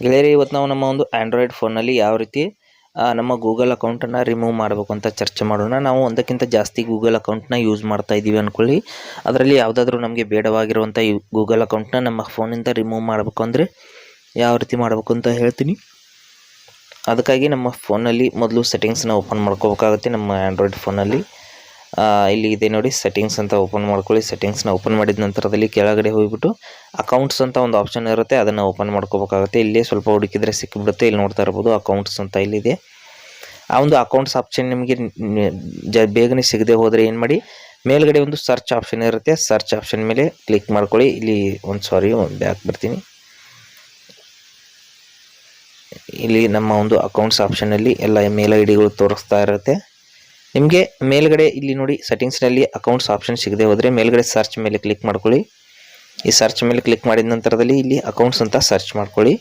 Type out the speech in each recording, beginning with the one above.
ಗೆಳೆಯರೇ, ಇವತ್ತು ನಾವು ನಮ್ಮ ಒಂದು ಆಂಡ್ರಾಯ್ಡ್ ಫೋನಲ್ಲಿ ಯಾವ ರೀತಿ ನಮ್ಮ ಗೂಗಲ್ ಅಕೌಂಟನ್ನು ರಿಮೂವ್ ಮಾಡಬೇಕು ಅಂತ ಚರ್ಚೆ ಮಾಡೋಣ. ನಾವು ಒಂದಕ್ಕಿಂತ ಜಾಸ್ತಿ ಗೂಗಲ್ ಅಕೌಂಟ್ನ ಯೂಸ್ ಮಾಡ್ತಾ ಇದ್ದೀವಿ ಅಂದ್ಕೊಳ್ಳಿ. ಅದರಲ್ಲಿ ಯಾವುದಾದ್ರೂ ನಮಗೆ ಬೇಡವಾಗಿರುವಂಥ ಗೂಗಲ್ ಅಕೌಂಟ್ನ ನಮ್ಮ ಫೋನಿಂದ ರಿಮೂವ್ ಮಾಡಬೇಕು ಅಂದರೆ ಯಾವ ರೀತಿ ಮಾಡಬೇಕು ಅಂತ ಹೇಳ್ತೀನಿ. ಅದಕ್ಕಾಗಿ ನಮ್ಮ ಫೋನಲ್ಲಿ ಮೊದಲು ಸೆಟ್ಟಿಂಗ್ಸ್ನ ಓಪನ್ ಮಾಡ್ಕೋಬೇಕಾಗುತ್ತೆ. ನಮ್ಮ ಆಂಡ್ರಾಯ್ಡ್ ಫೋನಲ್ಲಿ ಇಲ್ಲಿ ಇದೆ ನೋಡಿ, ಸೆಟ್ಟಿಂಗ್ಸ್ ಅಂತ ಓಪನ್ ಮಾಡ್ಕೊಳ್ಳಿ. ಸೆಟ್ಟಿಂಗ್ಸ್ನ ಓಪನ್ ಮಾಡಿದ ನಂತರದಲ್ಲಿ ಕೆಳಗಡೆ ಹೋಗಿಬಿಟ್ಟು ಅಕೌಂಟ್ಸ್ ಅಂತ ಒಂದು ಆಪ್ಷನ್ ಇರುತ್ತೆ, ಅದನ್ನು ಓಪನ್ ಮಾಡ್ಕೋಬೇಕಾಗುತ್ತೆ. ಇಲ್ಲೇ ಸ್ವಲ್ಪ ಹುಡುಕಿದ್ರೆ ಸಿಕ್ಕಿಬಿಡುತ್ತೆ. ಇಲ್ಲಿ ನೋಡ್ತಾ ಇರ್ಬೋದು ಅಕೌಂಟ್ಸ್ ಅಂತ ಇಲ್ಲಿದೆ. ಆ ಒಂದು ಅಕೌಂಟ್ಸ್ ಆಪ್ಷನ್ ನಿಮಗೆ ಬೇಗನೆ ಸಿಗದೆ ಹೋದರೆ ಏನು ಮಾಡಿ, ಮೇಲ್ಗಡೆ ಒಂದು ಸರ್ಚ್ ಆಪ್ಷನ್ ಇರುತ್ತೆ, ಸರ್ಚ್ ಆಪ್ಷನ್ ಮೇಲೆ ಕ್ಲಿಕ್ ಮಾಡ್ಕೊಳ್ಳಿ. ಇಲ್ಲಿ ಬ್ಯಾಕ್ ಬರ್ತೀನಿ. ಇಲ್ಲಿ ನಮ್ಮ ಒಂದು ಅಕೌಂಟ್ಸ್ ಆಪ್ಷನಲ್ಲಿ ಎಲ್ಲ ಮೇಲ್ ಐ ಡಿಗಳು ತೋರಿಸ್ತಾ ಇರುತ್ತೆ. ನಿಮಗೆ ಮೇಲ್ಗಡೆ ಇಲ್ಲಿ ನೋಡಿ, ಸೆಟ್ಟಿಂಗ್ಸ್ನಲ್ಲಿ ಅಕೌಂಟ್ಸ್ ಆಪ್ಷನ್ ಸಿಗದೆ ಹೋದರೆ ಮೇಲ್ಗಡೆ ಸರ್ಚ್ ಮೇಲೆ ಕ್ಲಿಕ್ ಮಾಡ್ಕೊಳ್ಳಿ. ಈ ಸರ್ಚ್ ಮೇಲೆ ಕ್ಲಿಕ್ ಮಾಡಿದ ನಂತರದಲ್ಲಿ ಇಲ್ಲಿ ಅಕೌಂಟ್ಸ್ ಅಂತ ಸರ್ಚ್ ಮಾಡ್ಕೊಳ್ಳಿ.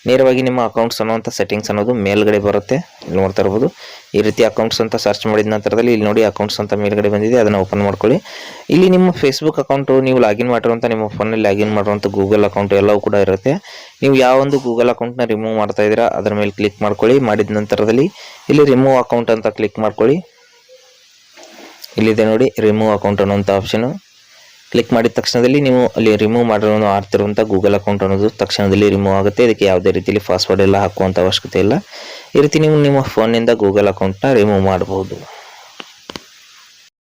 ನೇರವಾಗಿ ನಿಮ್ಮ ಅಕೌಂಟ್ಸ್ ಅನ್ನೋಂಥ ಸೆಟ್ಟಿಂಗ್ಸ್ ಅನ್ನೋದು ಮೇಲ್ಗಡೆ ಬರುತ್ತೆ. ಇಲ್ಲಿ ನೋಡ್ತಾ ಇರ್ಬೋದು, ಈ ರೀತಿ ಅಕೌಂಟ್ಸ್ ಅಂತ ಸರ್ಚ್ ಮಾಡಿದ ನಂತರದಲ್ಲಿ ಇಲ್ಲಿ ನೋಡಿ ಅಕೌಂಟ್ಸ್ ಅಂತ ಮೇಲ್ಗಡೆ ಬಂದಿದೆ, ಅದನ್ನು ಓಪನ್ ಮಾಡ್ಕೊಳ್ಳಿ. ಇಲ್ಲಿ ನಿಮ್ಮ ಫೇಸ್ಬುಕ್ ಅಕೌಂಟು, ನೀವು ಲಾಗಿನ್ ಮಾಡಿರುವಂಥ ನಿಮ್ಮ ಫೋನಲ್ಲಿ ಲಾಗಿನ್ ಮಾಡಿರುವಂಥ ಗೂಗಲ್ ಅಕೌಂಟು ಎಲ್ಲವೂ ಕೂಡ ಇರುತ್ತೆ. ನೀವು ಯಾವ ಒಂದು ಗೂಗಲ್ ಅಕೌಂಟ್ನ ರಿಮೂವ್ ಮಾಡ್ತಾ ಇದ್ದೀರಾ ಅದರ ಮೇಲೆ ಕ್ಲಿಕ್ ಮಾಡ್ಕೊಳ್ಳಿ. ಮಾಡಿದ ನಂತರದಲ್ಲಿ ಇಲ್ಲಿ ರಿಮೂವ್ ಅಕೌಂಟ್ ಅಂತ ಕ್ಲಿಕ್ ಮಾಡ್ಕೊಳ್ಳಿ. ಇಲ್ಲಿದೆ ನೋಡಿ ರಿಮೂವ್ ಅಕೌಂಟ್ ಅನ್ನೋಂಥ ಆಪ್ಷನು. ಕ್ಲಿಕ್ ಮಾಡಿದ ತಕ್ಷಣದಲ್ಲಿ ನೀವು ಅಲ್ಲಿ ರಿಮೂವ್ ಮಾಡಿರೋ ಆಗ್ತಿರುವಂಥ ಗೂಗಲ್ ಅಕೌಂಟ್ ಅನ್ನೋದು ತಕ್ಷಣದಲ್ಲಿ ರಿಮೂವ್ ಆಗುತ್ತೆ. ಇದಕ್ಕೆ ಯಾವುದೇ ರೀತಿಯಲ್ಲಿ ಪಾಸ್ವರ್ಡ್ ಎಲ್ಲ ಹಾಕುವಂಥ ಅವಶ್ಯಕತೆ ಇಲ್ಲ. ಈ ರೀತಿ ನೀವು ನಿಮ್ಮ ಫೋನ್ನಿಂದ ಗೂಗಲ್ ಅಕೌಂಟ್ನ ರಿಮೂವ್ ಮಾಡಬಹುದು.